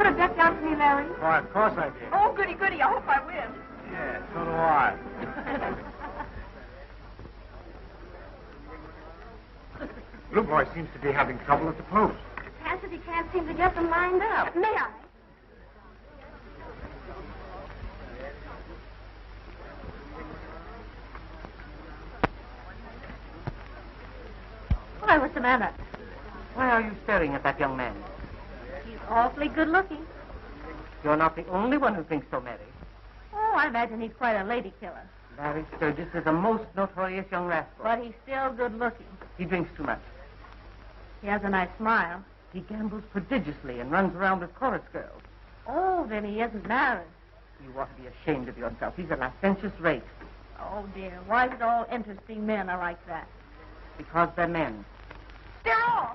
want to bet down to me, Larry? Why, of course I did. Oh, goody, goody. I hope I win. Yeah, so do I. Blue boy seems to be having trouble at the post. Cassidy can't seem to get them lined up. May I? Why, what's the matter? Why are you staring at that young man? He's awfully good looking. You're not the only one who thinks so, Mary. Oh, I imagine he's quite a lady killer. Larry Sturgis is a most notorious young rascal. But he's still good looking. He drinks too much. He has a nice smile. He gambles prodigiously and runs around with chorus girls. Oh, then he isn't married. You ought to be ashamed of yourself. He's a licentious rake. Oh, dear. Why is it all interesting men are like that? Because they're men. They're all.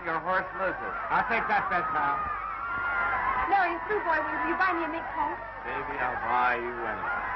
Your horse loses. I'll take that bet, pal. Larry, it's Blue Boy. Will you buy me a mink coat? Baby, I'll buy you anything.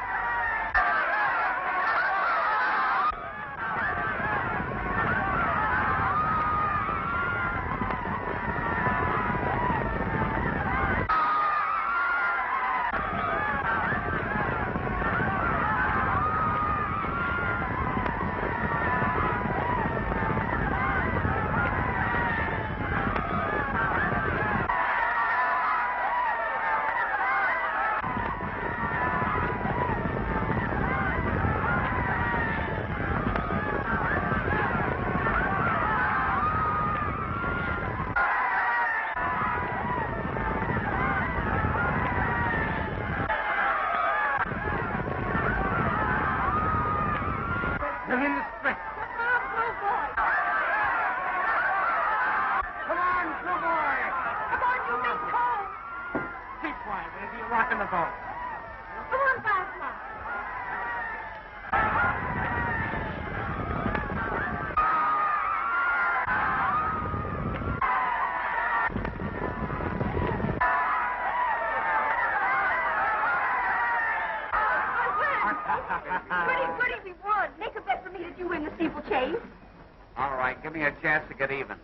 Give me a chance to get even.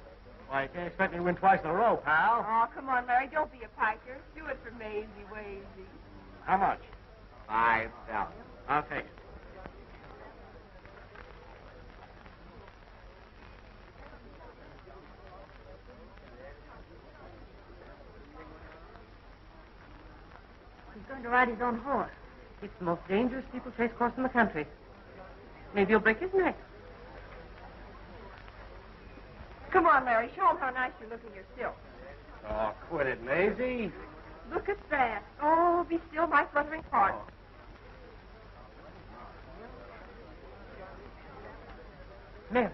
Why, you can't expect me to win twice in a row, pal. Oh, come on, Larry. Don't be a piker. Do it for Maisie Wazy. How much? $5. I'll take it. He's going to ride his own horse. It's the most dangerous steeplechase course in the country. Maybe he'll break his neck. Come on, Larry. Show him how nice you're looking yourself. Oh, quit it, Maisie. Look at that. Oh, be still, my fluttering heart. Oh. Mary.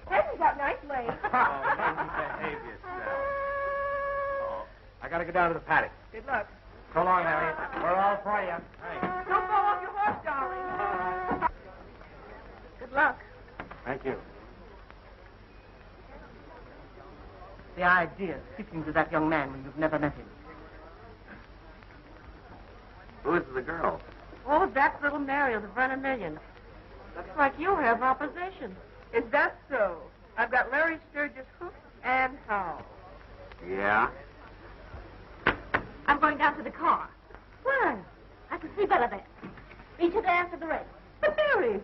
Hasn't he got nice legs? Oh, Maisie, behave yourself. Oh, I got to go down to the paddock. Good luck. So long, Larry. We're all for you. Hey. Don't fall off your horse, darling. Good luck. Thank you. The idea of speaking to that young man when you've never met him. Who's the girl? Oh, that's little Mary of the Brenner Million. Looks like you have opposition. Is that so? I've got Larry Sturgis hooked and how. Yeah? I'm going down to the car. Why? I can see better there. Meet you there after the race. But Mary,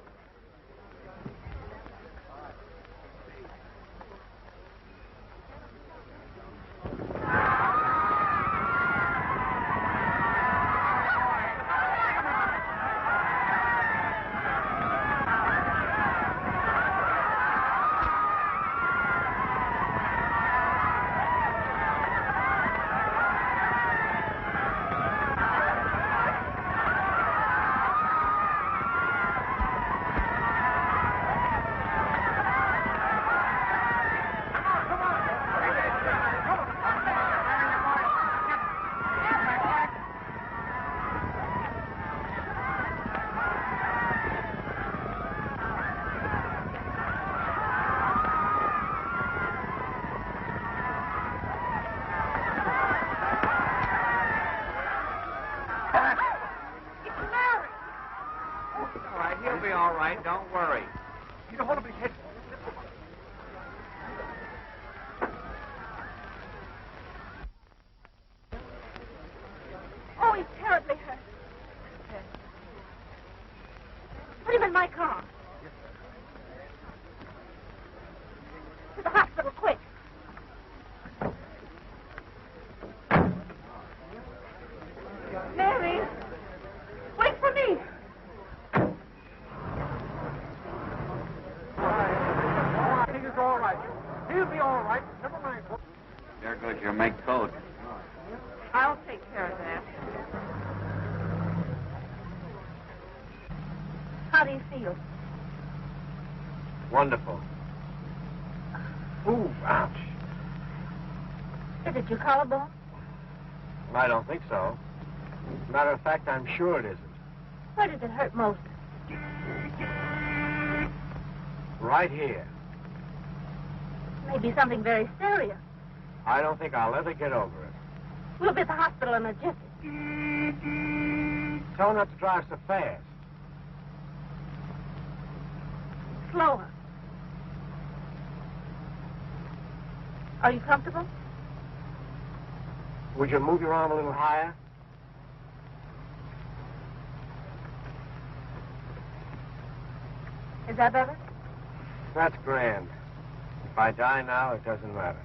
right. He'll be all right. Don't worry. You don't hold up his head. Oh, he's terribly hurt. Put him in my car. To the hospital, quick. Mary, wait for me. He's all right. He'll be all right. Never mind. There goes your mink coat. I'll take care of that. How do you feel? Wonderful. Ooh, ouch. Is it your collarbone? I don't think so. As a matter of fact, I'm sure it isn't. Where does it hurt most? Right here. Maybe something very serious. I don't think I'll ever get over it. We'll be at the hospital in a jiffy. Tell him not to drive so fast. Slower. Are you comfortable? Would you move your arm a little higher? Is that better? That's grand. If I die now, it doesn't matter.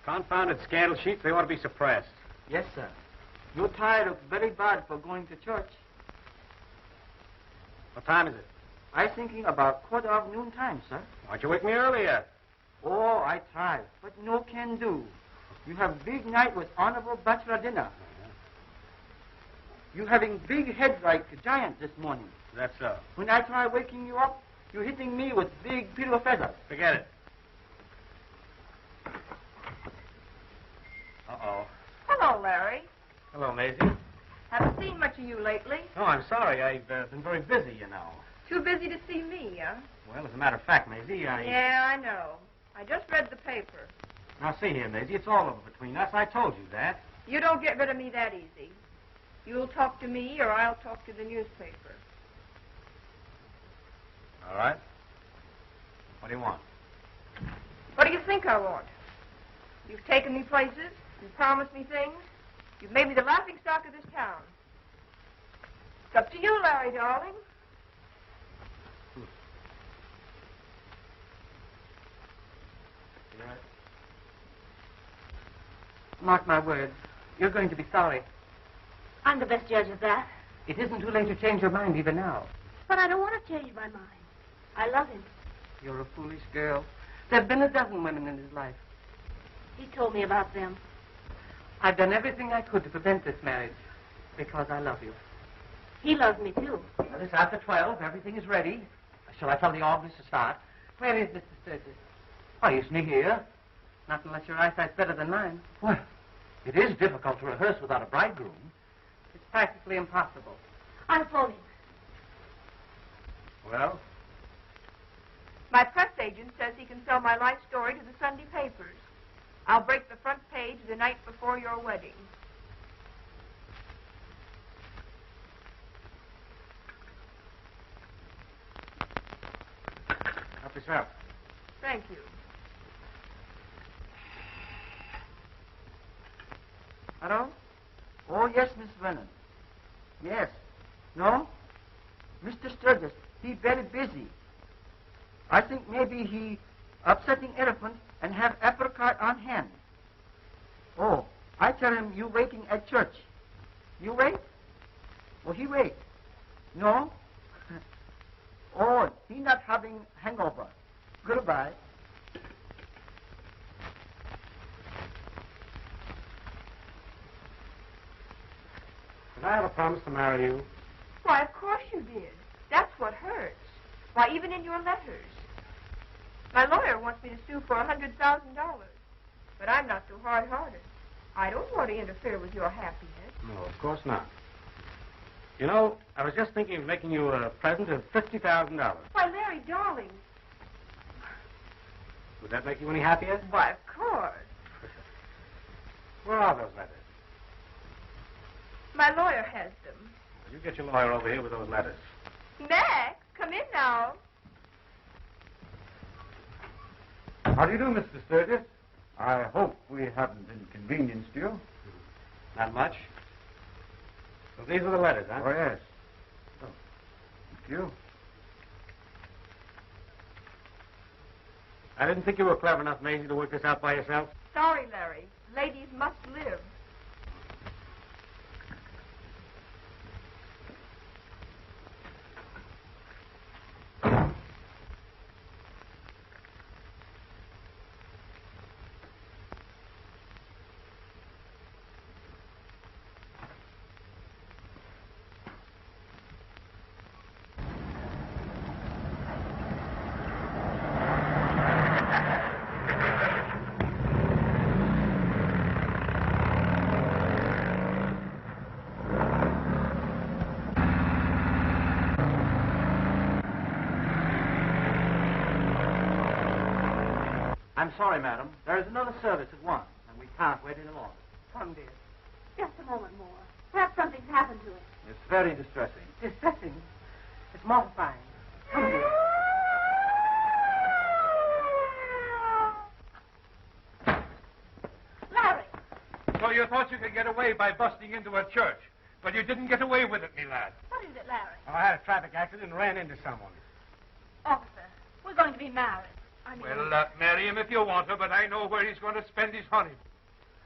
Confounded scandal sheets, they ought to be suppressed. Yes, sir. Your tie looks very bad for going to church. What time is it? I thinking about quarter of noon time, sir. Why'd you wake me earlier? Oh, I try, but no can do. You have big night with honorable bachelor dinner. You having big head like a giant this morning. That's so. When I try waking you up, you hitting me with big pillow feathers. Forget it. Uh-oh. Hello, Larry. Hello, Maisie. Haven't seen much of you lately. Oh, I'm sorry. I've been very busy, you know. Too busy to see me, huh? Well, as a matter of fact, Maisie, Yeah, I know. I just read the paper. Now, see here, Maisie, it's all over between us. I told you that. You don't get rid of me that easy. You'll talk to me or I'll talk to the newspaper. All right. What do you want? What do you think I want? You've taken me places. You've promised me things. You've made me the laughingstock of this town. It's up to you, Larry, darling. You right? Mark my words. You're going to be sorry. I'm the best judge of that. It isn't too late to change your mind even now. But I don't want to change my mind. I love him. You're a foolish girl. There have been a dozen women in his life. He told me about them. I've done everything I could to prevent this marriage because I love you. He loves me, too. Well, it's after 12. Everything is ready. Shall I tell the orderlies to start? Where is Mr. Sturgis? Why, isn't he here? Not unless your eyesight's better than mine. Well, it is difficult to rehearse without a bridegroom. It's practically impossible. I'm phoning. Well? My press agent says he can sell my life story to the Sunday papers. I'll break the front page the night before your wedding. Help yourself. Thank you. Hello? Oh, yes, Miss Vernon. Yes. No? Mr. Sturgis, he very busy. I think maybe he upsetting elephant and have apricot on hand. Oh, I tell him you waiting at church. You wait? Oh, he wait. No? Oh, he not having hangover. Goodbye. Did I ever promise to marry you? Why, of course you did. That's what hurts. Why, even in your letters. My lawyer wants me to sue for $100,000. But I'm not so hard-hearted. I don't want to interfere with your happiness. No, of course not. You know, I was just thinking of making you a present of $50,000. Why, Larry, darling. Would that make you any happier? Why, of course. Where are those letters? My lawyer has them. Well, you get your lawyer over here with those letters. Max, come in now. How do you do, Mr. Sturgis? I hope we haven't inconvenienced you. Not much. So these are the letters, huh? Oh, yes. Oh, thank you. I didn't think you were clever enough, Maisie, to work this out by yourself. Sorry, Larry. Ladies must live. I'm sorry, madam. There is another service at 1, and we can't wait any longer. Come, dear. Just a moment more. Perhaps something's happened to him. It's very distressing. Distressing. It's mortifying. Come, dear. Larry! So you thought you could get away by busting into a church, but you didn't get away with it, me lad. What is it, Larry? Oh, I had a traffic accident and ran into someone. Officer, we're going to be married. Well, marry him if you want to, but I know where he's going to spend his honeymoon.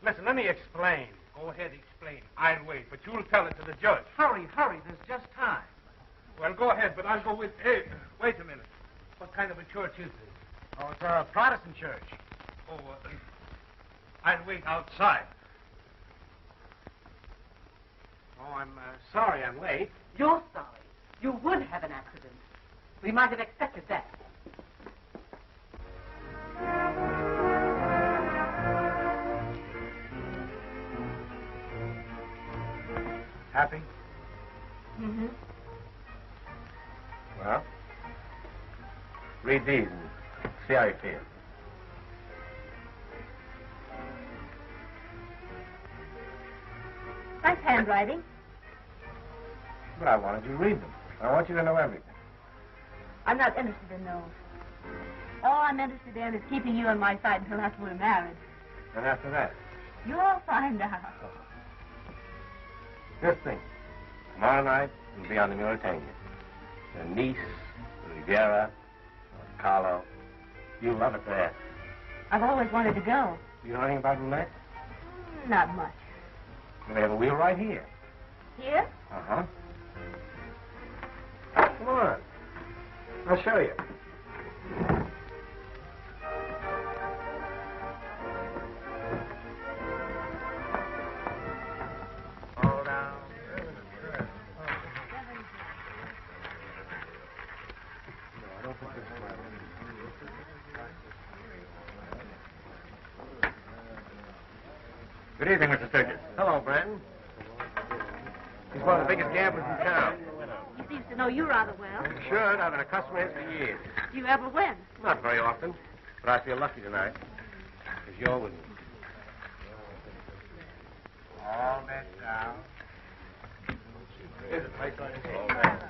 Listen, let me explain. Go ahead, explain. I'll wait, but you'll tell it to the judge. Hurry, hurry. There's just time. Well, go ahead, but I'll go with... Hey, wait a minute. What kind of a church is this? Oh, it's a Protestant church. Oh, I'll wait outside. Oh, I'm sorry I'm late. You're sorry. You would have an accident. We might have expected that. Happy? Mm-hmm. Well, read these and see how you feel. Nice handwriting. But I wanted you to read them. I want you to know everything. I'm not interested in those. All I'm interested in is keeping you on my side until after we're married. And after that, You'll find out. just think. Tomorrow night, we'll be on the Mauritania. The Nice, the Riviera, Carlo. You'll love it there. I've always wanted to go. You know anything about roulette? Not much. We have a wheel right here. Here? Uh-huh. Come on. I'll show you. All down. No, I don't think this is right. Good evening, Mr. Sturgis. Hello, Brandon. He's one of the biggest gamblers in town. He seems to know you rather well. You should. I've been a customer here for years. Do you ever win? Not very often, but I feel lucky tonight. Because you're with me. All that down. Here's a place on his head.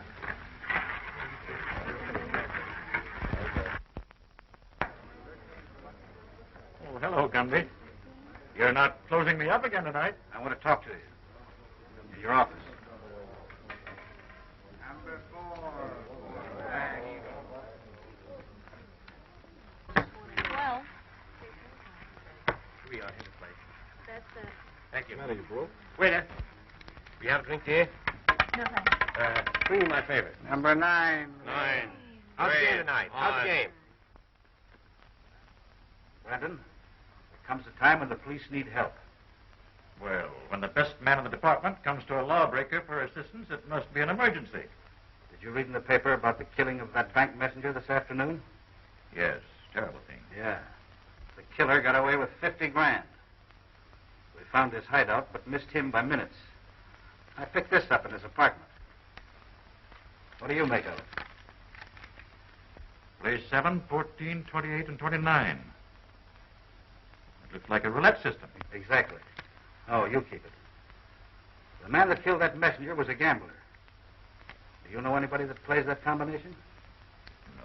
Oh, hello, Gumby. You're not closing me up again tonight. I want to talk to you. In your office. Number 4. Well, We are in the place. that's, Thank you. None of you, bro. Waiter. We have a drink here? no thanks. Bring me my favorite. Number 9. 9. How's the game tonight? How's the game? Brandon, there comes a time when the police need help. Well, when the best man in the department comes to a lawbreaker for assistance, it must be an emergency. Did you read in the paper about the killing of that bank messenger this afternoon? Yes, terrible thing. Yeah. The killer got away with 50 grand. We found his hideout, but missed him by minutes. I picked this up in his apartment. What do you make of it? Place 7, 14, 28, and 29. It looks like a roulette system. Exactly. Oh, you keep it. The man that killed that messenger was a gambler. Do you know anybody that plays that combination? No.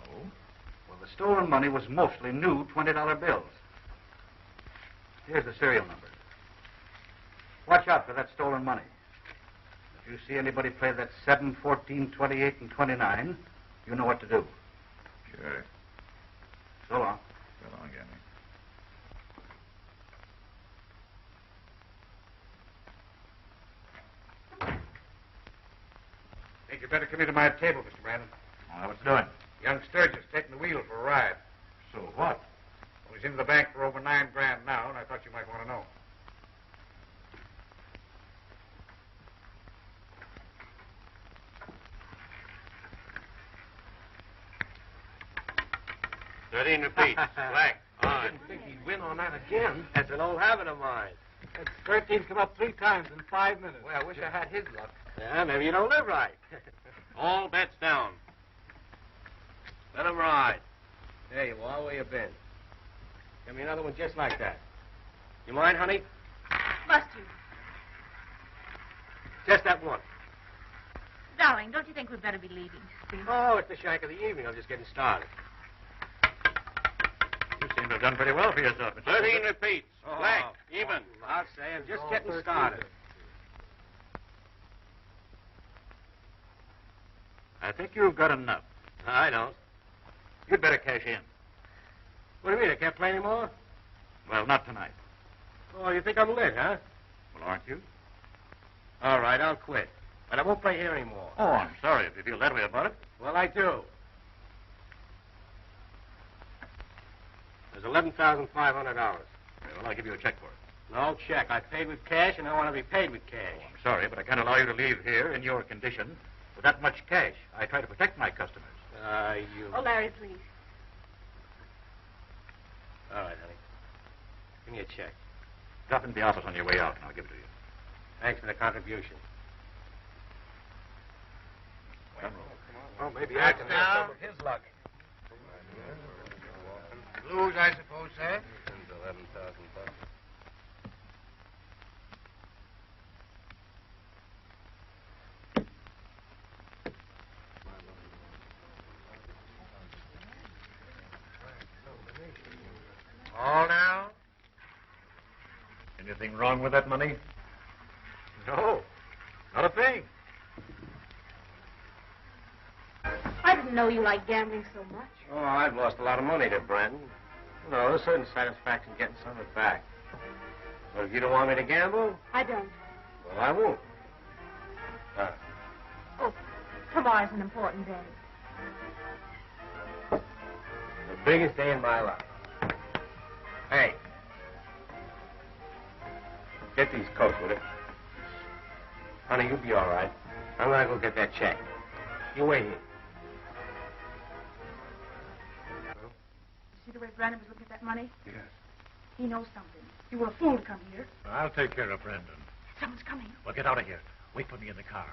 Well, the stolen money was mostly new $20 bills. Here's the serial number. Watch out for that stolen money. If you see anybody play that 7, 14, 28, and 29, you know what to do. Sure. So long. So long, Gammy. Think you better come into my table, Mr. Brandon. Oh, what's doing? Young Sturgis taking the wheel for a ride. So what? Well, he's into the bank for over $9 grand now, and I thought you might want to know. $13 repeats. Black. I didn't think he'd win on that again. That's an old habit of mine. That's 13's come up 3 times in 5 minutes. Well, I wish I had his luck. Yeah, maybe you don't live right. All bets down. Let him ride. There you are. Where you been? Give me another one just like that. You mind, honey? Must you? Just that one. Darling, don't you think we'd better be leaving? Oh, it's the shank of the evening. I'm just getting started. You seem to have done pretty well for yourself, Mr. 13 repeats. Black. Even. I'll say I'm just getting started. I think you've got enough. I don't. You'd better cash in. What do you mean? I can't play anymore? Well, not tonight. Oh, you think I'm lit, huh? Well, aren't you? All right, I'll quit. But I won't play here anymore. Oh, I'm sorry if you feel that way about it. Well, I do. There's $11,500. Well, I'll give you a check for it. No check. I paid with cash, and I want to be paid with cash. Oh, I'm sorry, but I can't allow you to leave here in your condition with that much cash. I try to protect my customers. You... Oh, Larry, please. All right, honey. Give me a check. Drop into the office on your way out, and I'll give it to you. Thanks for the contribution. Well, maybe I can have some of his luck. Lose, I suppose, sir. $11,000. All now? Anything wrong with that money? No, not a thing. I didn't know you liked gambling so much. Oh, I've lost a lot of money to Brandon. You know, there's certain satisfaction getting some of it back. But if you don't want me to gamble, I don't. well, I won't. Oh, tomorrow's an important day. The biggest day in my life. Hey. Get these coats with it. Honey, you'll be all right. I'm going to go get that check. You wait here. See the way Brandon was looking at that money? Yes. He knows something. You were a fool to come here. I'll take care of Brandon. Someone's coming. Well, get out of here. Wait for me in the car.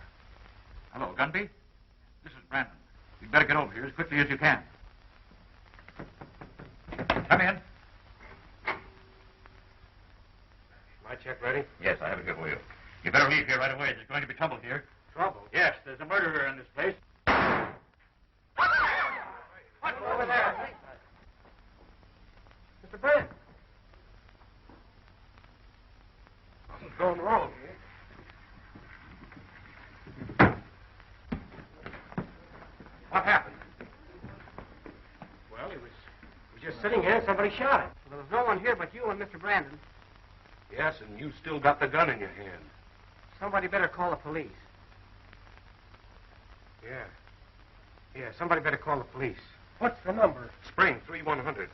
Hello, Gunby. This is Brandon. You'd better get over here as quickly as you can. Come in. My check ready? Yes, I have it here for you. You better leave here right away. There's going to be trouble here. Trouble? Yes, there's a murderer in this place. What's over there? Mr. Brand. Something's going wrong here. What happened? Well, he was just sitting here and somebody shot him. There was no one here but you and Mr. Brandon. Yes, and you still got the gun in your hand. Somebody better call the police. Yeah, somebody better call the police. What's the number? Spring 3100.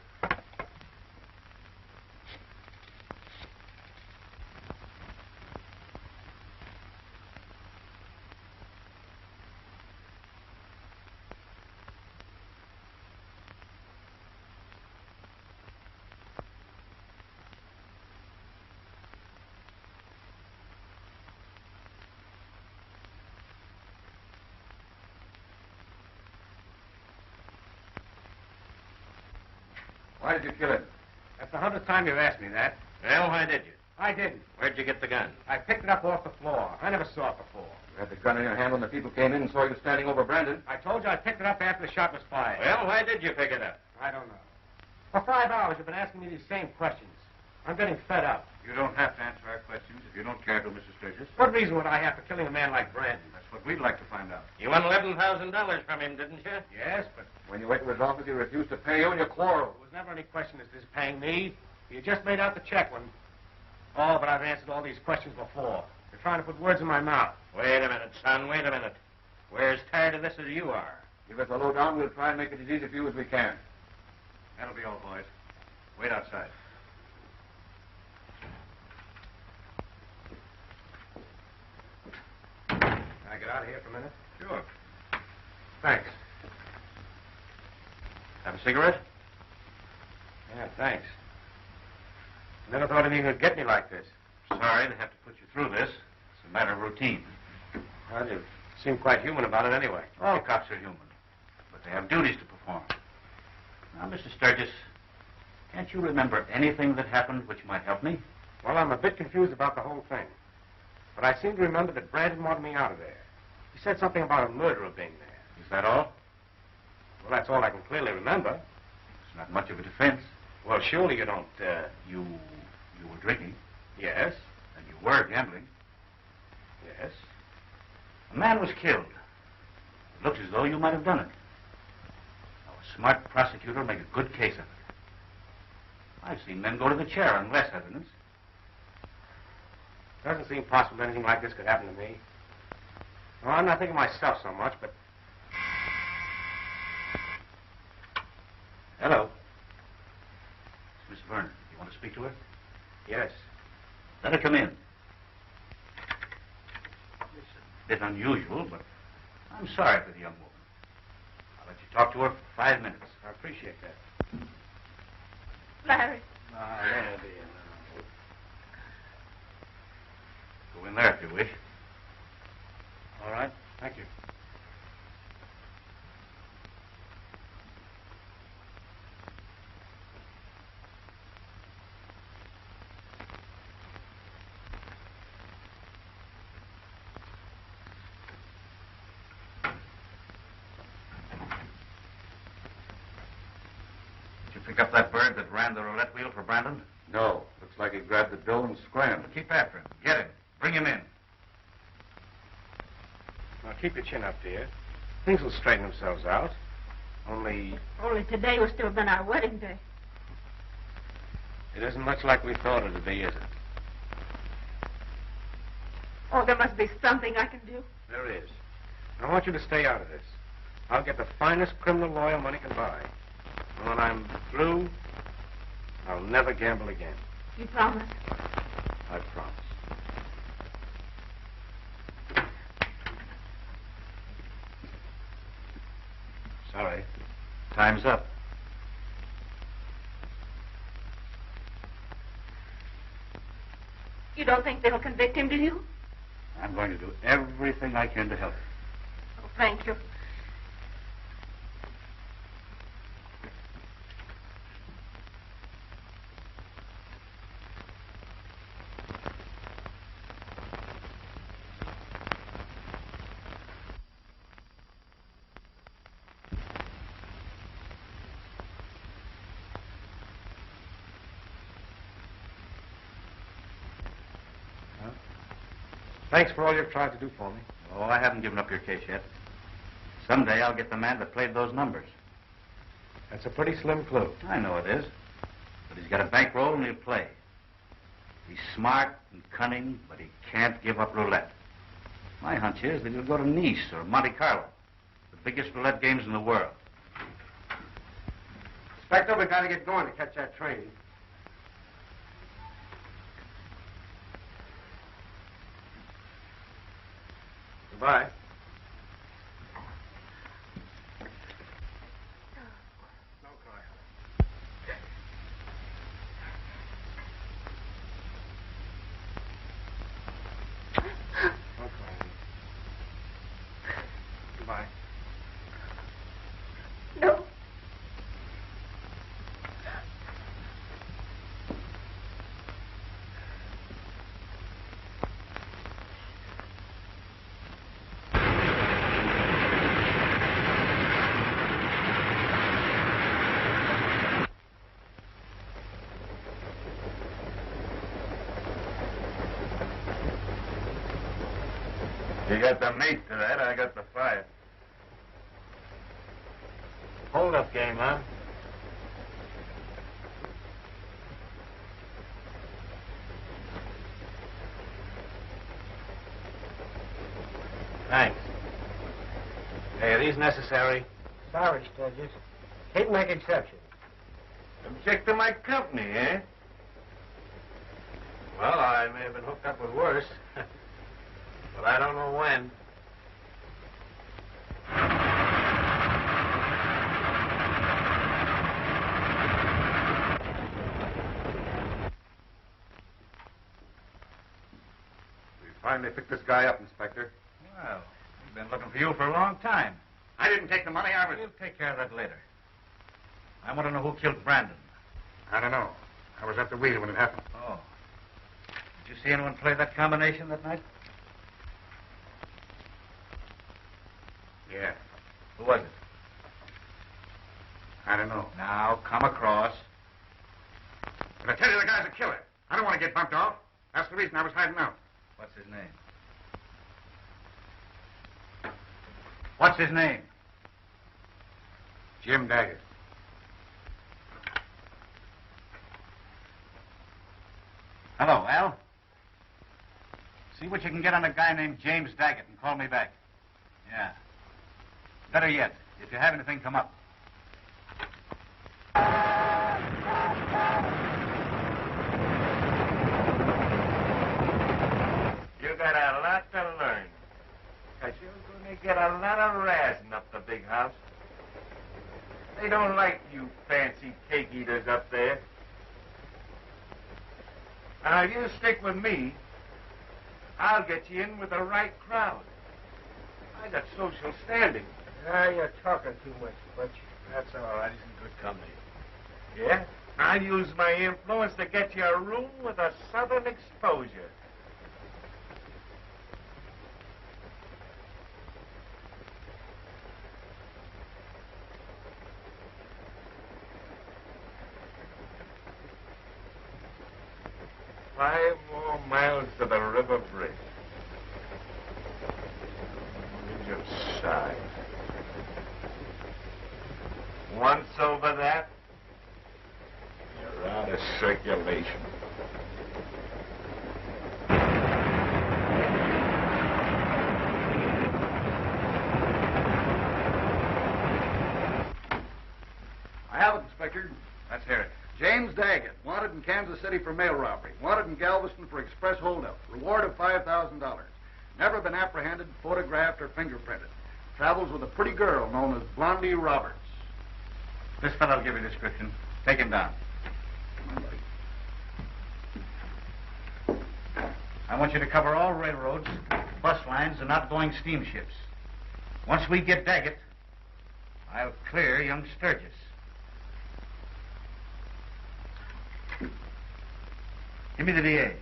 Why did you kill him? That's the 100th time you've asked me that. Well, why did you? I didn't. Where'd you get the gun? I picked it up off the floor. I never saw it before. You had the gun in your hand when the people came in and saw you standing over Brandon. I told you I picked it up after the shot was fired. Well, why did you pick it up? I don't know. For 5 hours, you've been asking me these same questions. I'm getting fed up. You don't have to answer our questions if you don't care to, Mr. Sturgis. What reason would I have for killing a man like Brandon? That's what we'd like to find out. You won $11,000 from him, didn't you? Yes, but When you went to his office, he refused to pay you and you quarreled. there was never any question as to his paying me. You just made out the check when... Oh, but I've answered all these questions before. You're trying to put words in my mouth. Wait a minute, son. Wait a minute. We're as tired of this as you are. Give us a lowdown. We'll try and make it as easy for you as we can. That'll be all, boys. Wait outside. Can I get out of here for a minute? Sure. Thanks. Have a cigarette? Yeah, thanks. I never thought anything would get me like this. Sorry to have to put you through this. It's a matter of routine. Well, you seem quite human about it anyway. All cops are human, but they have duties to perform. Now, Mr. Sturgis, can't you remember anything that happened which might help me? Well, I'm a bit confused about the whole thing. But I seem to remember that Brandon wanted me out of there. He said something about a murderer being there. Is that all? Well, that's all I can clearly remember. It's not much of a defense. Well, surely you don't, You were drinking, Yes. and you were gambling. Yes. A man was killed. It looks as though you might have done it. Now, a smart prosecutor will make a good case of it. I've seen men go to the chair on less evidence. Doesn't seem possible that anything like this could happen to me. Well, I'm not thinking of myself so much, but... Hello. It's Miss Vernon. You want to speak to her? Yes. Let her come in. It's a bit unusual, but I'm sorry for the young woman. I'll let you talk to her for 5 minutes. I appreciate that. Larry. Ah, there, dear. Go in there if you wish. All right. Thank you. Did you pick up that bird that ran the roulette wheel for Brandon? No. Looks like he grabbed the dough and scrambled. Keep after him. Get him. Bring him in. Now, keep your chin up, dear. Things will straighten themselves out. Only Today was still been our wedding day. it isn't much like we thought it would be, is it? Oh, there must be something I can do. There is. I want you to stay out of this. I'll get the finest criminal lawyer money can buy. And when I'm through, I'll never gamble again. You promise? I promise. Sorry. Time's up. You don't think they'll convict him, do you? I'm going to do everything I can to help you. Oh, thank you. Thanks for all you've tried to do for me. Oh, I haven't given up your case yet. Someday I'll get the man that played those numbers. That's a pretty slim clue. I know it is. But he's got a bankroll and he'll play. He's smart and cunning, but he can't give up roulette. My hunch is that he'll go to Nice or Monte Carlo, the biggest roulette games in the world. Inspector, we got to get going to catch that train. Goodbye. Don't cry. Don't cry. Goodbye. No. You got the meat to that, I got the fire. Hold up game, huh? Thanks. Hey, are these necessary? Sorry, Sturgis. Can't make exceptions. Object to my company, eh? Well, I may have been hooked up with worse. But I don't know when. We finally picked this guy up, Inspector. Well, we've been looking for you for a long time. I didn't take the money. We'll take care of that later. I want to know who killed Brandon. I don't know. I was at the wheel when it happened. Oh. Did you see anyone play that combination that night? Yeah. Who was it? I don't know. Now, come across. But I tell you, the guy's a killer. I don't want to get bumped off. That's the reason I was hiding out. What's his name? What's his name? Jim Daggett. Hello, Al. See what you can get on a guy named James Daggett and call me back. Yeah. Better yet, if you have anything come up. You got a lot to learn. Because you're going to get a lot of razzing up the big house. They don't like you fancy cake eaters up there. Now, if you stick with me, I'll get you in with the right crowd. I got social standing. Now you're talking too much, Butch. That's all right. He's in good company. Yeah? I'll use my influence to get you a room with a southern exposure. Five more miles to the river bridge. Bridge of Sighs. Once over that, you're out of circulation. I have it, Inspector. Let's hear it. James Daggett, wanted in Kansas City for mail robbery. Wanted in Galveston for express holdup. Reward of $5,000. Never been apprehended, photographed, or fingerprinted. Travels with a pretty girl known as Blondie Roberts. This fellow'll give you a description. Take him down. I want you to cover all railroads, bus lines, and outgoing steamships. Once we get Daggett, I'll clear young Sturgis. Give me the DA.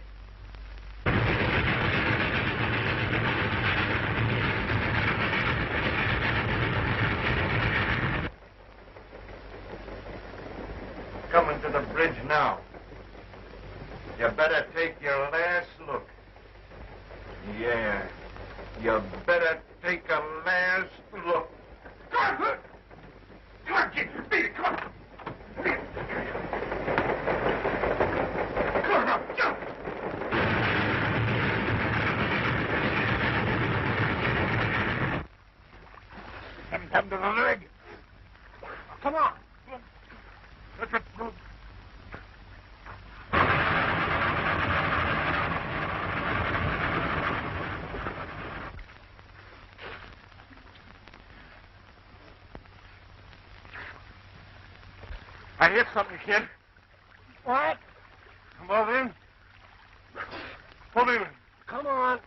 Coming to the bridge now. You better take your last look. Yeah. You better take a last look. Come on, come on, kid. Beat it, come on. Beat it. Come on, now, jump. Haven't come to the leg. Come on. Let's go. I hit something, kid. What? Come on in. Hold in. Come on.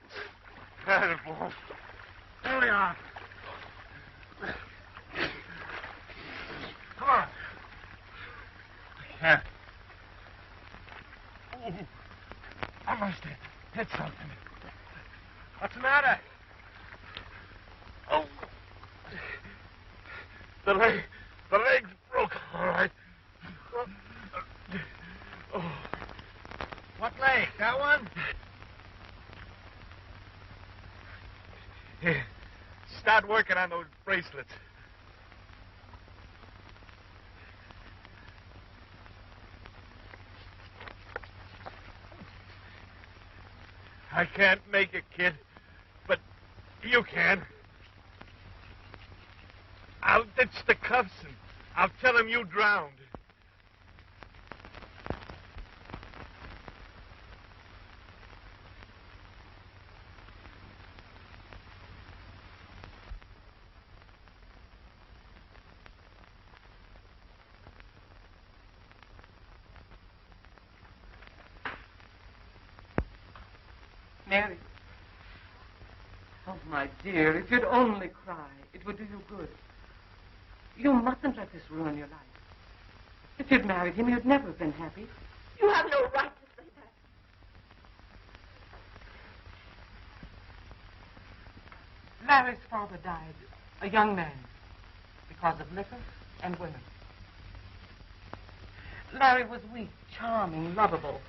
That is boy. There we are. Come on. I can't. Ooh, I must have hit something. What's the matter? Oh. The leg's broke, all right. Oh. What leg? That one? Here, start working on those bracelets. I can't make it, kid, but you can. I'll ditch the cuffs and I'll tell him you drowned. Mary. Oh, my dear, if you'd only cry, it would do you good. You mustn't let this ruin your life. If you'd married him, you'd never have been happy. You have no right to say that. Larry's father died a young man because of liquor and women. Larry was weak, charming, lovable.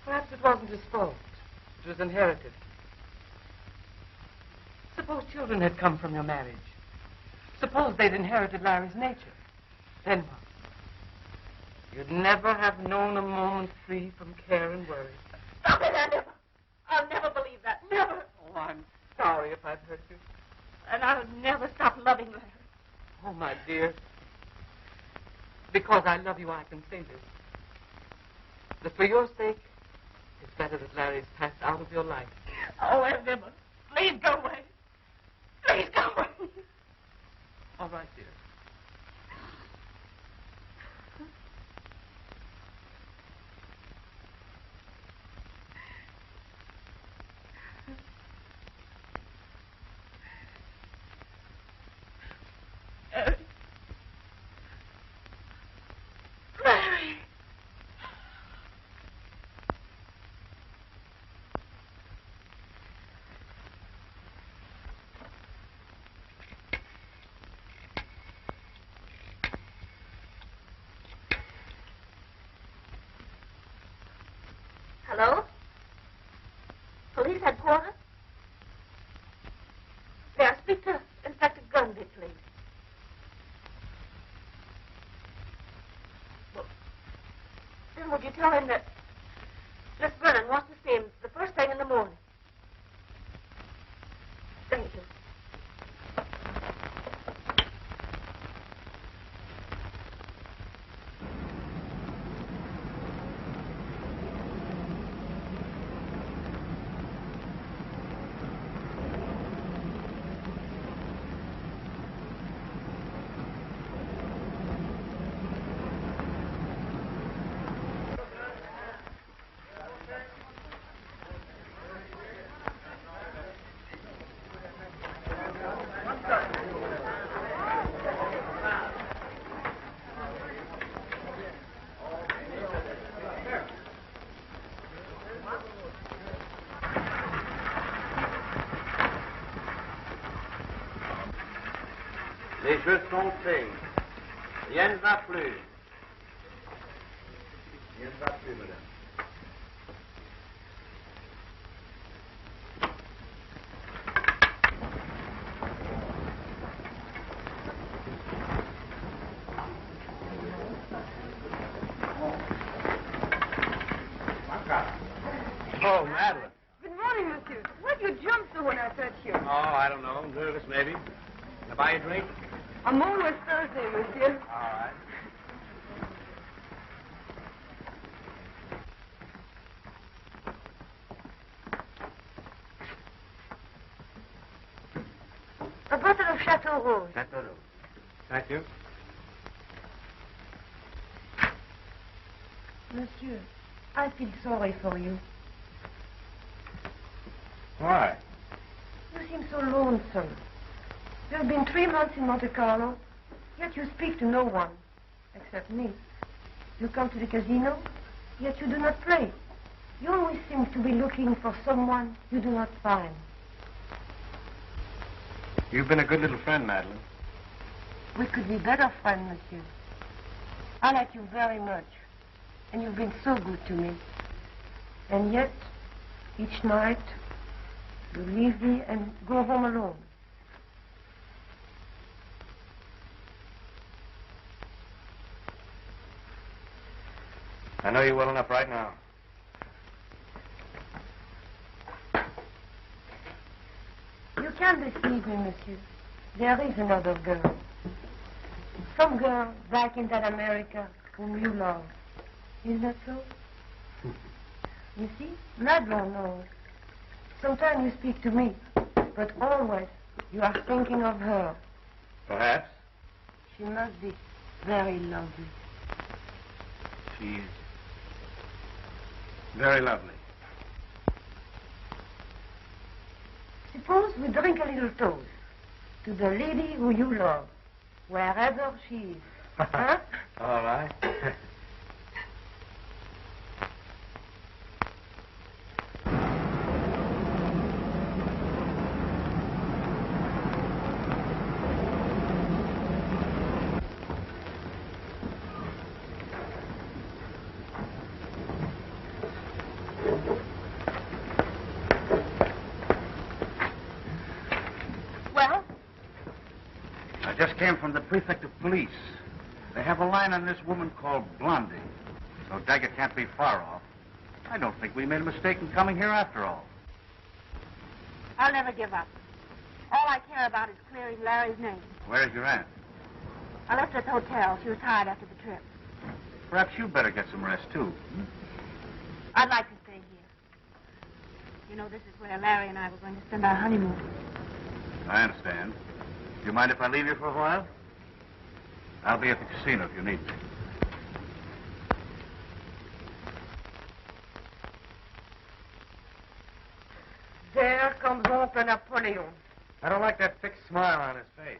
Perhaps it wasn't his fault. It was inherited. Suppose children had come from your marriage. Suppose they'd inherited Larry's nature. Then what? You'd never have known a moment free from care and worry. Stop it, I'll never believe that. Never. Oh, I'm sorry if I've hurt you. And I'll never stop loving Larry. Oh, my dear. Because I love you, I can say this. That for your sake, it's better that Larry's passed out of your life. Oh, Emma, please go away. Please go away. All right, dear. Larry. Hello? Police headquarters? May I speak to Inspector Grundy, please? Well, then would you tell him that Miss Brennan wants to see him the first thing in the morning? Thank you. Les jeux sont faits. Rien ne va plus. Rien ne va plus, madame. Oh, Madeline. Good morning, monsieur. Where'd you jump to when I touched you? Oh, I don't know. Nervous, maybe. Can I buy you a drink? I'm always Thursday, monsieur. All right. A bottle of Chateau Rose. Chateau Rose. Thank you. Monsieur, I feel sorry for you. Why? You seem so lonesome. You have been 3 months in Monte Carlo, yet you speak to no one, except me. You come to the casino, yet you do not play. You always seem to be looking for someone you do not find. You've been a good little friend, Madeline. We could be better friends, monsieur. I like you very much, and you've been so good to me. And yet, each night, You leave me and go home alone. I know you well enough right now. You can't deceive me, monsieur. There is another girl. Some girl back in that America whom you love. Is that so? You see, Madelon knows. Sometimes you speak to me, but always you are thinking of her. Perhaps. She must be very lovely. She's very lovely. Suppose we drink a little toast to the lady who you love, wherever she is. Huh? All right. Well, I just came from the prefect of police. They have a line on this woman called Blondie. So Daggett can't be far off. I don't think we made a mistake in coming here after all. I'll never give up. All I care about is clearing Larry's name. Where's your aunt? I left her at the hotel. She was tired after the trip. Perhaps you better get some rest, too. I'd like to stay here. You know, this is where Larry and I were going to spend our honeymoon. I understand. Do you mind if I leave you for a while? I'll be at the casino if you need me. there comes Uncle Napoleon. I don't like that fixed smile on his face.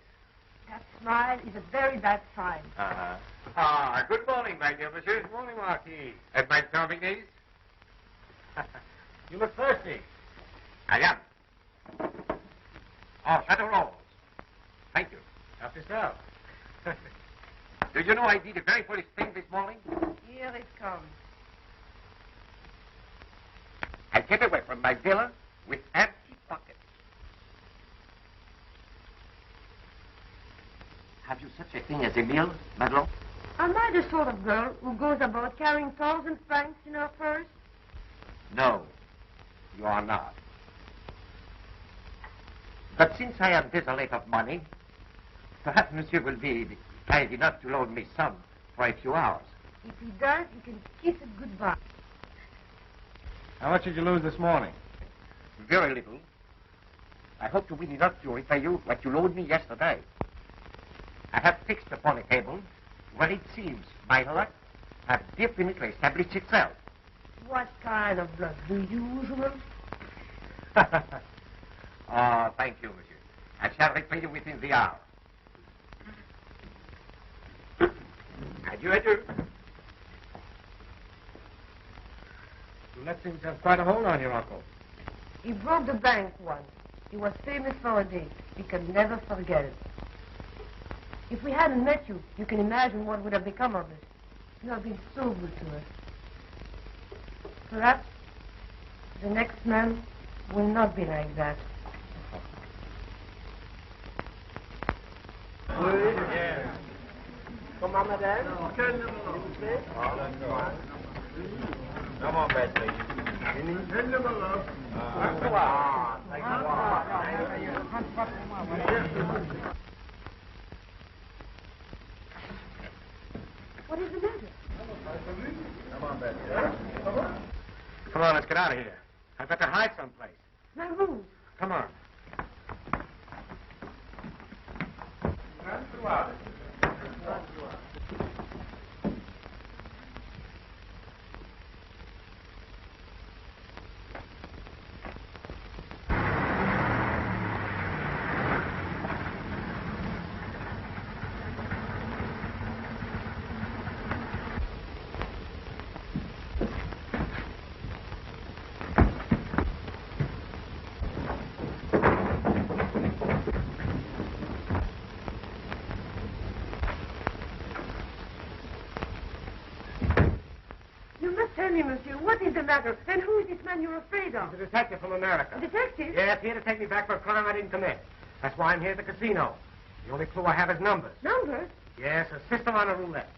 That smile is a very bad sign. Uh-huh. Ah, good morning, my dear monsieur. Good morning, Marquis. At my serving days? You look thirsty. I am. Oh, Chateau Rose. Thank you. Help yourself. Do you know I did a very foolish thing this morning? Here it comes. I came away from my villa with empty pockets. Have you such a thing as a meal, Madelon? Am I the sort of girl who goes about carrying 1,000 francs in her purse? No, you are not. But since I am desolate of money, perhaps monsieur will be kind enough to loan me some for a few hours. If he does, you can kiss it goodbye. How much did you lose this morning? Very little. I hope to win enough to repay you what you loaned me yesterday. I have fixed upon a table where it seems my luck has definitely established itself. What kind of blood? The usual? Oh, thank you, monsieur. I shall repay you within the hour. Adieu, adieu. That seems to have quite a hold on your uncle. He broke the bank once. He was famous for a date. He could never forget it. If we hadn't met you, you can imagine what would have become of us. You have been so good to us. Perhaps the next man will not be like that. Comment, madame? Come on, Betsy. What is the matter? Come on, Betsy. Come on, let's get out of here. I've got to hide someplace. My room. Come on. matter? And who is this man you're afraid of? He's a detective from America. A detective? Yes, here to take me back for a crime I didn't commit. That's why I'm here at the casino. The only clue I have is numbers. Numbers? Yes, a system on a roulette.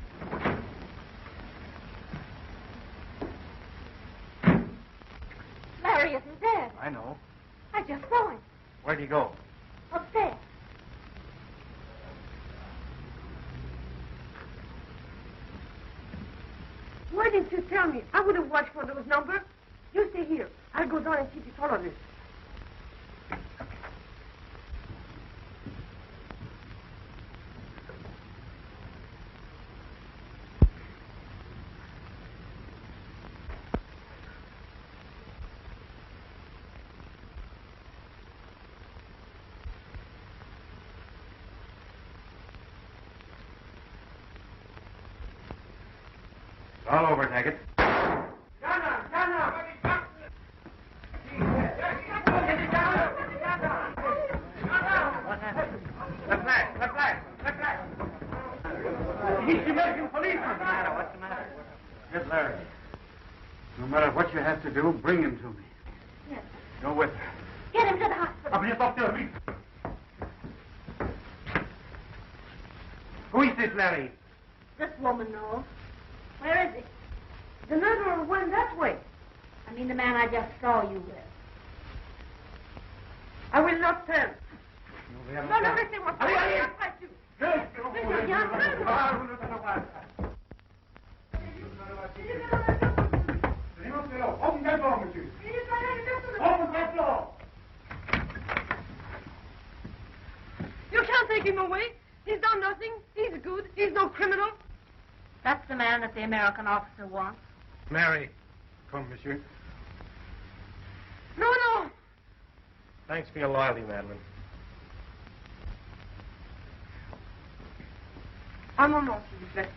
Larry isn't dead. I know. I just saw him. Where'd he go? Upstairs. Why didn't you tell me? I would have watched for those numbers. You stay here. I'll go down and see if you follow this. All over, Daggett. He's the American police. What's the matter? What's the matter? Get Larry. No matter what you have to do, bring him to me. Yes. Go with her. Get him to the hospital. Abrir a porta. Who is this, Larry? This woman knows. Where is he? The murderer went that way. I mean the man I just saw you with. I will not tell. No, No, listen, what's going on? I'll fight you. Listen, young man. Open that door, monsieur. Open that door. You can't take him away. He's done nothing. He's good. He's no criminal. That's the man that the American officer wants. Mary. Come, monsieur. No, no. Thanks for your loyalty, Madeline. Un moment, s'il vous plaît.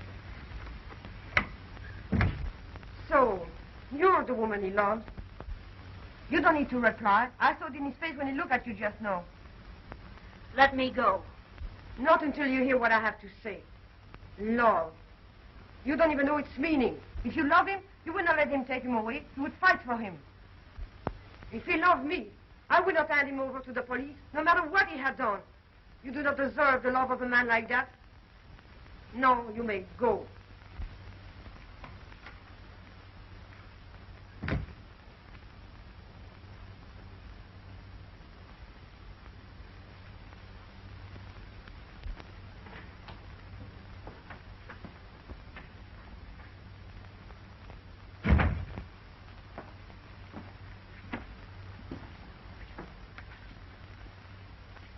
So, you're the woman he loves. You don't need to reply. I saw it in his face when he looked at you just now. Let me go. Not until you hear what I have to say. Love. You don't even know its meaning. If you love him, you would not let him take him away. You would fight for him. If he loved me, I would not hand him over to the police, no matter what he had done. You do not deserve the love of a man like that. No, you may go.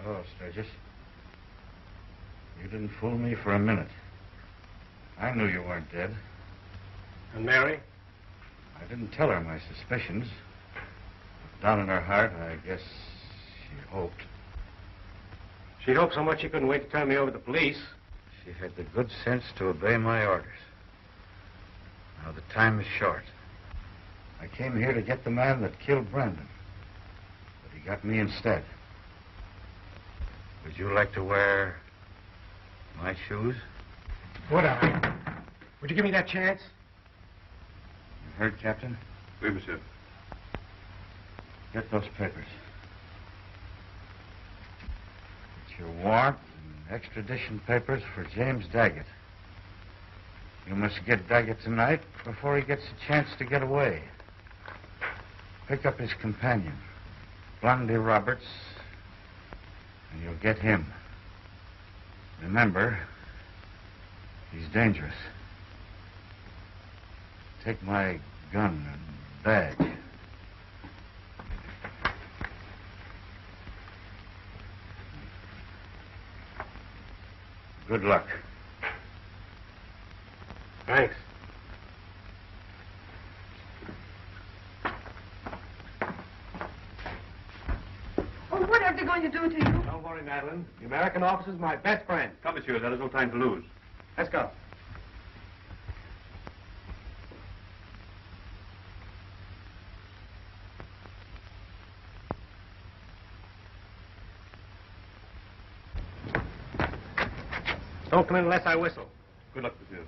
Oh, Sturgis. You didn't fool me for a minute. I knew you weren't dead. And Mary? I didn't tell her my suspicions. Down in her heart, I guess she hoped. She hoped so much she couldn't wait to turn me over to the police. She had the good sense to obey my orders. Now the time is short. I came here to get the man that killed Brandon. But he got me instead. Would you like to wear my shoes? Would I? Would you give me that chance? You heard, Captain? Oui, monsieur. Get those papers. It's your warrant and extradition papers for James Daggett. You must get Daggett tonight before he gets a chance to get away. Pick up his companion, Blondie Roberts, and you'll get him. Remember, he's dangerous. Take my gun and badge. Good luck. Thanks. Oh, what are they going to do to you? Don't worry, Madeline. The American officer's my best friend. Come, monsieur. There is no time to lose. Let's go. Don't come in unless I whistle. Good luck, monsieur.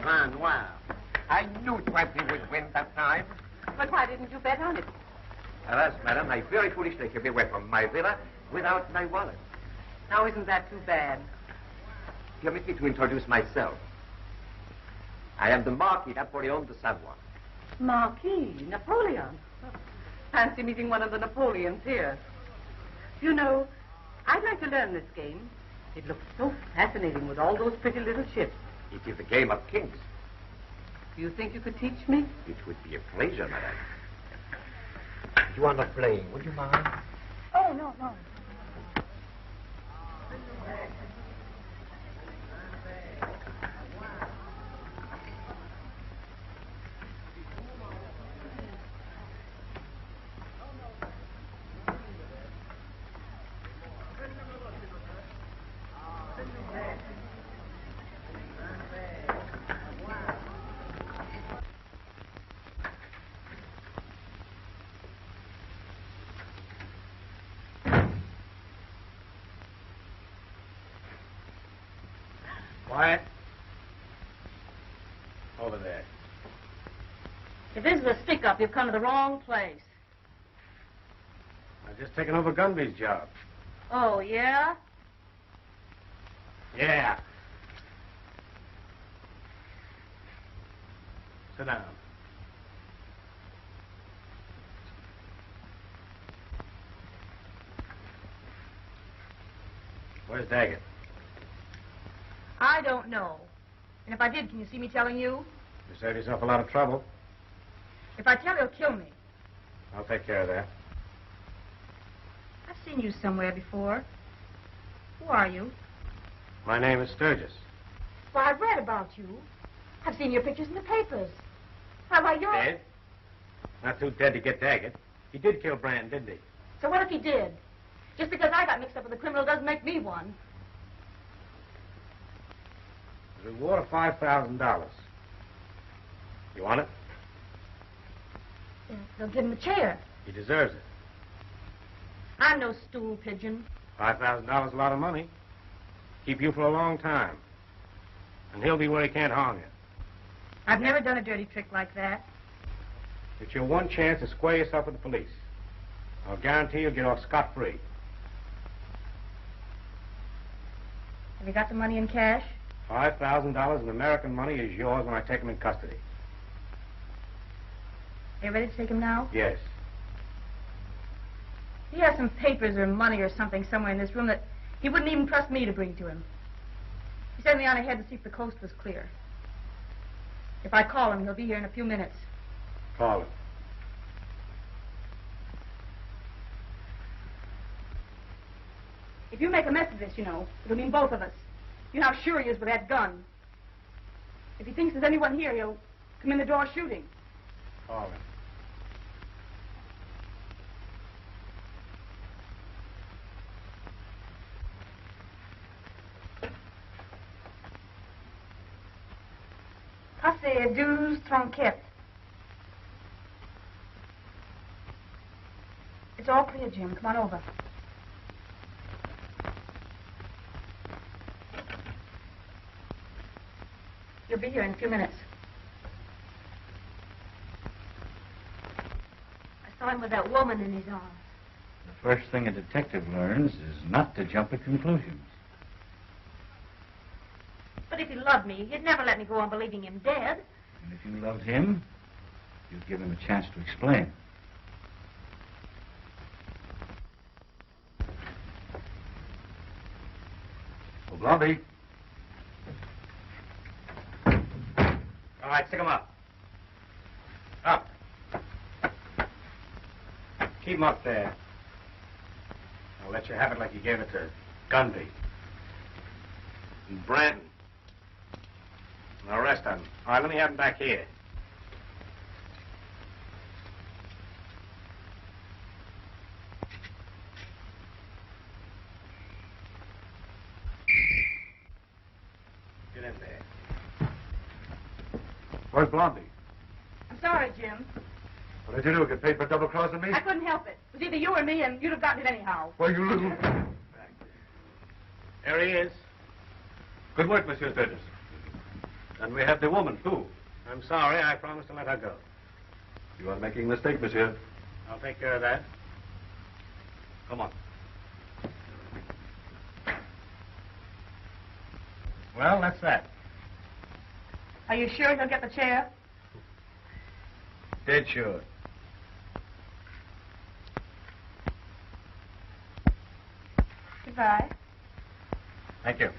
Grand Noir. I knew 20 would win that time. But why didn't you bet on it? Alas, madam, I very foolishly came away from my villa without my wallet. Now, isn't that too bad? Permit me to introduce myself. I am the Marquis Napoleon de Savoie. Marquis Napoleon. Fancy meeting one of the Napoleons here. You know, I'd like to learn this game. It looks so fascinating with all those pretty little ships. It is a game of kings. Do you think you could teach me? It would be a pleasure, madam. You are not playing, would you mind? Oh, no, no. Quiet. Over there. If this is a stick-up, you've come to the wrong place. I've just taken over Gunby's job. Oh, yeah? Yeah. Sit down. Where's Daggett? I don't know. And if I did, can you see me telling you? You saved yourself a lot of trouble. If I tell, he'll kill me. I'll take care of that. I've seen you somewhere before. Who are you? My name is Sturgis. Well, I've read about you. I've seen your pictures in the papers. Why, you're... Dead? Not too dead to get Daggett. He did kill Brandon, didn't he? So what if he did? Just because I got mixed up with a criminal doesn't make me one. The reward of $5,000. You want it? Yeah, they'll give him a chair. He deserves it. I'm no stool pigeon. $5,000 is a lot of money. Keep you for a long time. And he'll be where he can't harm you. I've never done a dirty trick like that. It's your one chance to square yourself with the police. I'll guarantee you'll get off scot-free. Have you got the money in cash? $5,000 in American money is yours when I take him in custody. Are you ready to take him now? Yes. He has some papers or money or something somewhere in this room that he wouldn't even trust me to bring to him. He sent me on ahead to see if the coast was clear. If I call him, he'll be here in a few minutes. Call him. If you make a mess of this, you know, it'll mean both of us. You know how sure he is with that gun. If he thinks there's anyone here, he'll come in the door shooting. Call him. Passez 12 tronquettes. It's all clear, Jim. Come on over. You'll be here in a few minutes. I saw him with that woman in his arms. The first thing a detective learns is not to jump at conclusions. But if he loved me, he'd never let me go on believing him dead. And if you loved him, you'd give him a chance to explain. Oh, Blondie. All right, stick him up. Up. Keep him up there. I'll let you have it like you gave it to Gunby. And Brandon. Now rest on him. All right, let me have him back here. Get in there. Where's Blondie? I'm sorry, Jim. What did you do? Get paid for double-crossing me? I couldn't help it. It was either you or me, and you'd have gotten it anyhow. Well, you little... There he is. Good work, Monsieur Sturgis. And we have the woman, too. I'm sorry. I promised to let her go. You are making a mistake, monsieur. I'll take care of that. Come on. Well, that's that. Are you sure he'll get the chair? Dead sure. Goodbye. Thank you.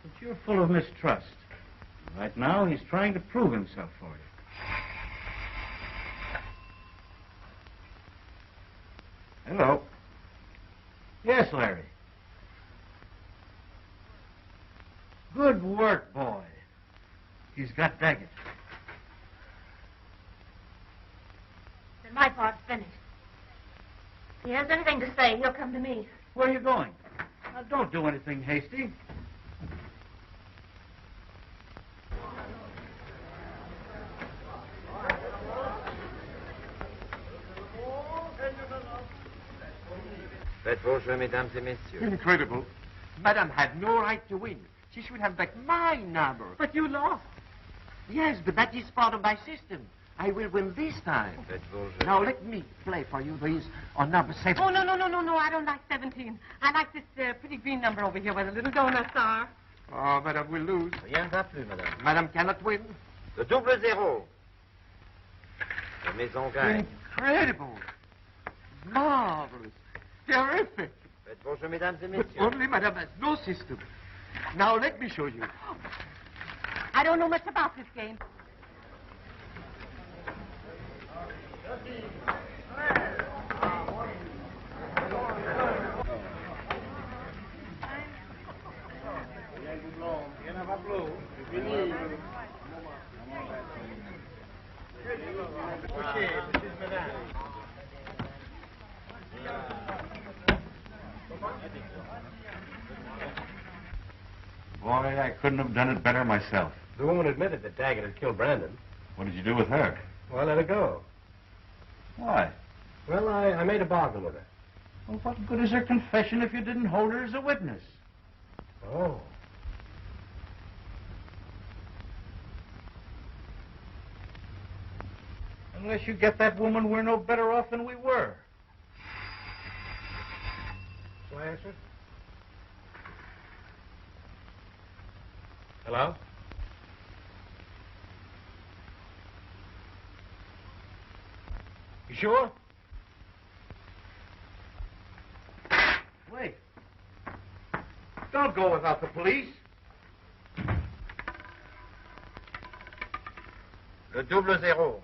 But you're full of mistrust. Right now, he's trying to prove himself for you. Hello. Yes, Larry. Good work, boy. He's got Daggett. Then my part's finished. If he has anything to say, he'll come to me. Where are you going? Now, don't do anything hasty. Faites vos jeux, mesdames et messieurs. Incredible. Madame had no right to win. She should have back my number. But you lost. Yes, but that is part of my system. I will win this time. Faites vos jeux. Now let me play for you. These are number 7. Oh, no. I don't like 17. I like this pretty green number over here where the little donuts are. Oh, Madame will lose. Rien ne va plus, madame. Madame cannot win. Le double zéro. La maison gagne. Incredible. Marvelous. Terrific. Faites vos jeux, mesdames et But messieurs. only Madame has no system. Now let me show you. I don't know much about this game. Boy, I couldn't have done it better myself. The woman admitted that Daggett had killed Brandon. What did you do with her? Well, I let her go. Why? Well, I made a bargain with her. Well, what good is her confession if you didn't hold her as a witness? Oh. Unless you get that woman, we're no better off than we were. Shall I answer it? Hello? You sure? Wait. Don't go without the police. Le double zéro.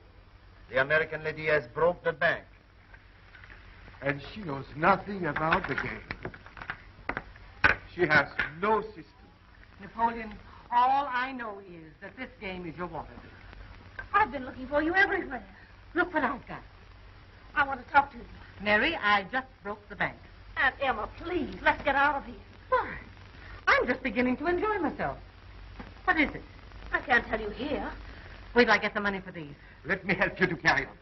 The American lady has broke the bank. And she knows nothing about the game. She has no system. Napoleon, all I know is that this game is your water. I've been looking for you everywhere. Look what I've got. I want to talk to you. Mary, I just broke the bank. Aunt Emma, please, let's get out of here. Why? I'm just beginning to enjoy myself. What is it? I can't tell you here. Wait till I get the money for these. Let me help you to carry on.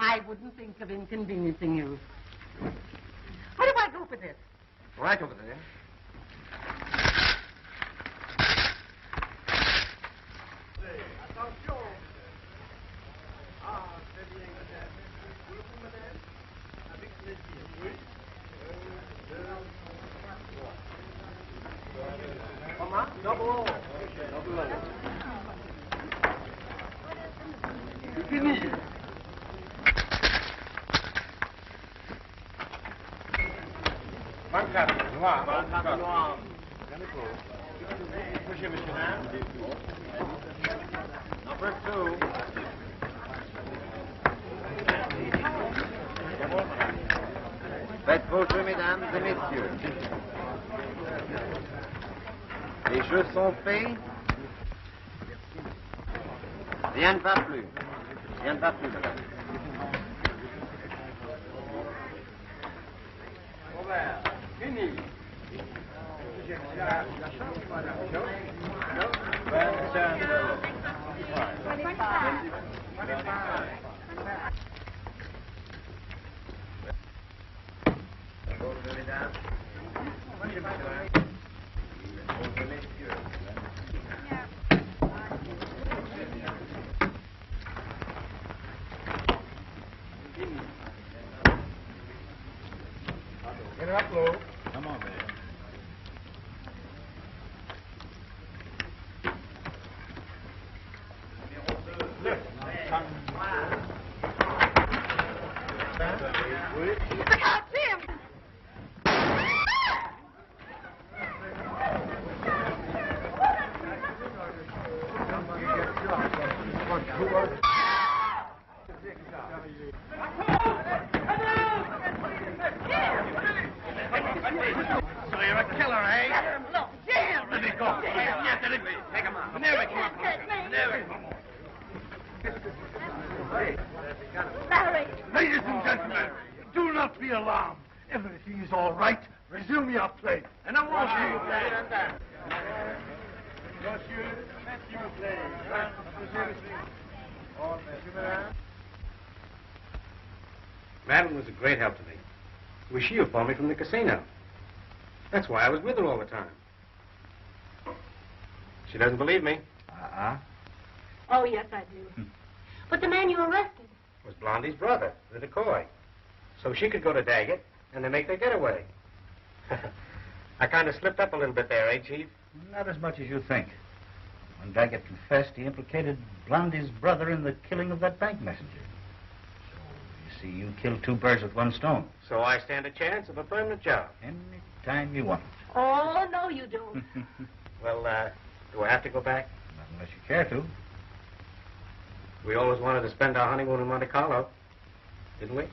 I wouldn't think of inconveniencing you. Where do I go for this? Right over there. Number 2. Faites vos jeux, mesdames et messieurs. Les jeux sont faits. Rien ne va plus. Rien ne va plus, madame. Get it up, Lou. Come on, man. Look out, Jim! So you're a killer, eh? No, Jim! Let me go. Take him out. Never come on. Never. Larry! Ladies and gentlemen, do not be alarmed. Everything is all right. Resume your play. And I won't see you play. Madeline was a great help to me. It was she who phoned me from the casino. That's why I was with her all the time. She doesn't believe me. Oh, yes, I do. But the man you arrested. Was Blondie's brother, the decoy. So she could go to Daggett, and they make their getaway. I kind of slipped up a little bit there, eh, Chief? Not as much as you think. When Daggett confessed, he implicated Blondie's brother in the killing of that bank messenger. So, you see, you killed two birds with one stone. So I stand a chance of a permanent job. Any time you want. Oh, no, you don't. Well, do I have to go back? Not unless you care to. We always wanted to spend our honeymoon in Monte Carlo, didn't we?